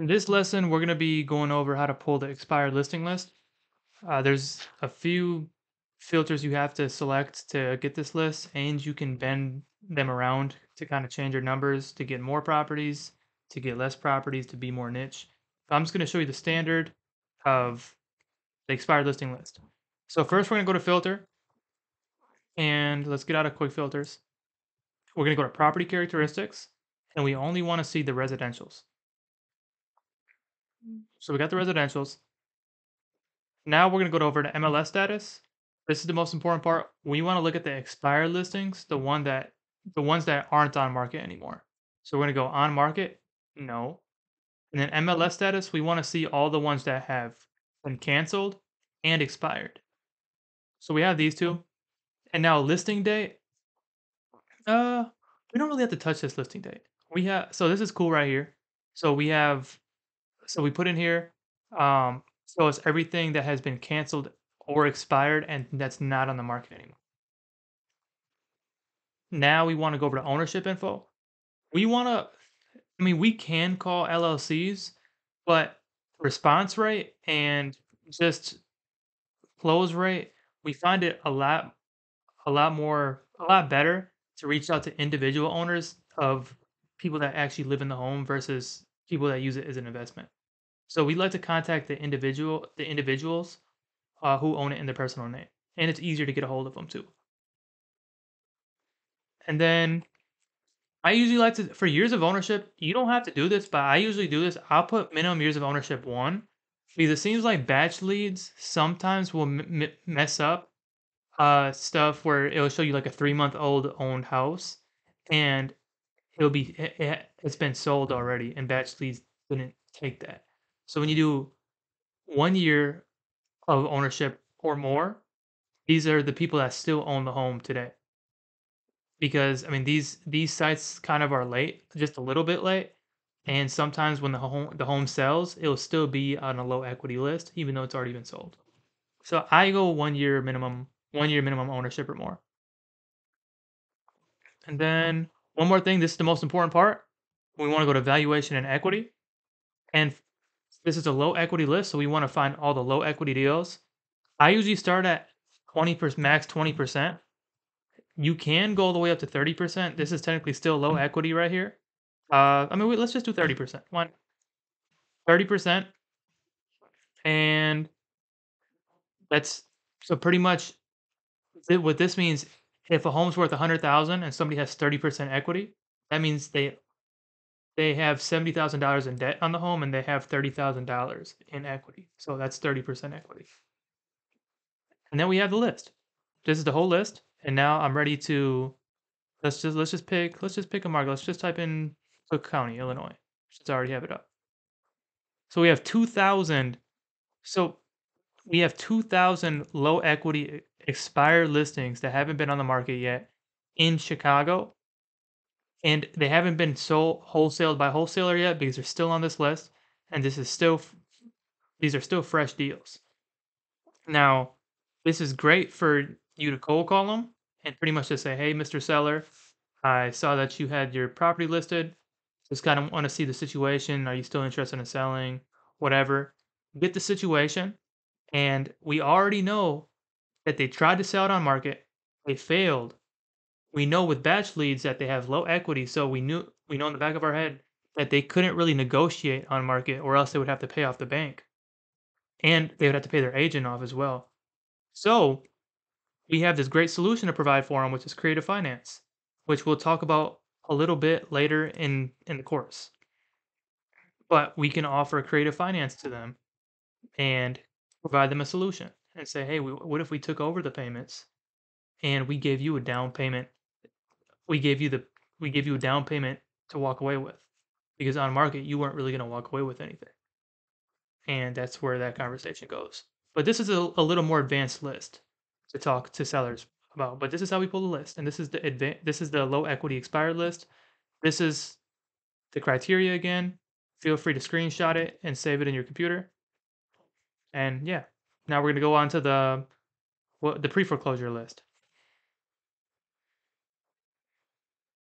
In this lesson, we're going to be going over how to pull the expired listing list. There's a few filters you have to select to get this list, and you can bend them around to kind of change your numbers to get more properties, to get less properties, to be more niche. I'm just going to show you the standard of the expired listing list. So first, we're going to go to filter, and let's get out of quick filters. We're going to go to property characteristics, and we only want to see the residentials. So we got the residentials. Now we're going to go over to MLS status. This is the most important part. We want to look at the expired listings, the ones that aren't on market anymore. So we're going to go on market, no. And then MLS status, we want to see all the ones that have been canceled and expired. So we have these two. And now listing date, uh we don't really have to touch this listing date. So this is cool right here. So we put in here, so it's everything that has been canceled or expired and that's not on the market anymore. Now we want to go over to ownership info. We want to, I mean, we can call LLCs, but response rate and just close rate, we find it a lot better to reach out to individual owners of people that actually live in the home versus people that use it as an investment. So we like to contact the individuals who own it in their personal name, and it's easier to get a hold of them too. And then I usually like to for years of ownership. You don't have to do this, but I usually do this. I'll put minimum years of ownership one because it seems like batch leads sometimes will mess up stuff where it'll show you like a 3 month old owned house, and it's been sold already, and batch leads didn't take that. So when you do 1 year of ownership or more, these are the people that still own the home today. Because I mean these sites kind of are late, just a little bit late, and sometimes when the home sells, it'll still be on a low equity list even though it's already been sold. So I go 1 year minimum ownership or more. And then one more thing, this is the most important part. We want to go to valuation and equity. And this is a low equity list, so we want to find all the low equity deals. I usually start at 20%, max 20%. You can go all the way up to 30%. This is technically still low equity right here. I mean, let's just do 30%. 30%, and that's so pretty much what this means. If a home's worth 100,000 and somebody has 30% equity, that means they have $70,000 in debt on the home and they have $30,000 in equity. So that's 30% equity. And then we have the list. This is the whole list. And now I'm ready to let's just pick a market. Let's just type in Cook County, Illinois. Since I already have it up. So we have 2,000. So we have 2,000 low equity expired listings that haven't been on the market yet in Chicago, and they haven't been sold wholesaled by wholesaler yet because they're still on this list, and these are still fresh deals. Now, this is great for you to cold call them and pretty much just say, "Hey, Mr. Seller, I saw that you had your property listed. Just kind of want to see the situation. Are you still interested in selling? Whatever." Get the situation, and we already know that they tried to sell it on market, they failed. We know with batch leads that they have low equity, so we know in the back of our head that they couldn't really negotiate on market, or else they would have to pay off the bank, and they would have to pay their agent off as well. So we have this great solution to provide for them, which is creative finance, which we'll talk about a little bit later in the course. But we can offer creative finance to them and provide them a solution and say, "Hey, what if we took over the payments and we gave you a down payment? We gave you the we gave you a down payment to walk away with, because on market you weren't really going to walk away with anything." And that's where that conversation goes. But this is a little more advanced list to talk to sellers about. But this is how we pull the list, and this is the low equity expired list. This is the criteria again. Feel free to screenshot it and save it in your computer. And yeah, now we're gonna go on to the pre-foreclosure list.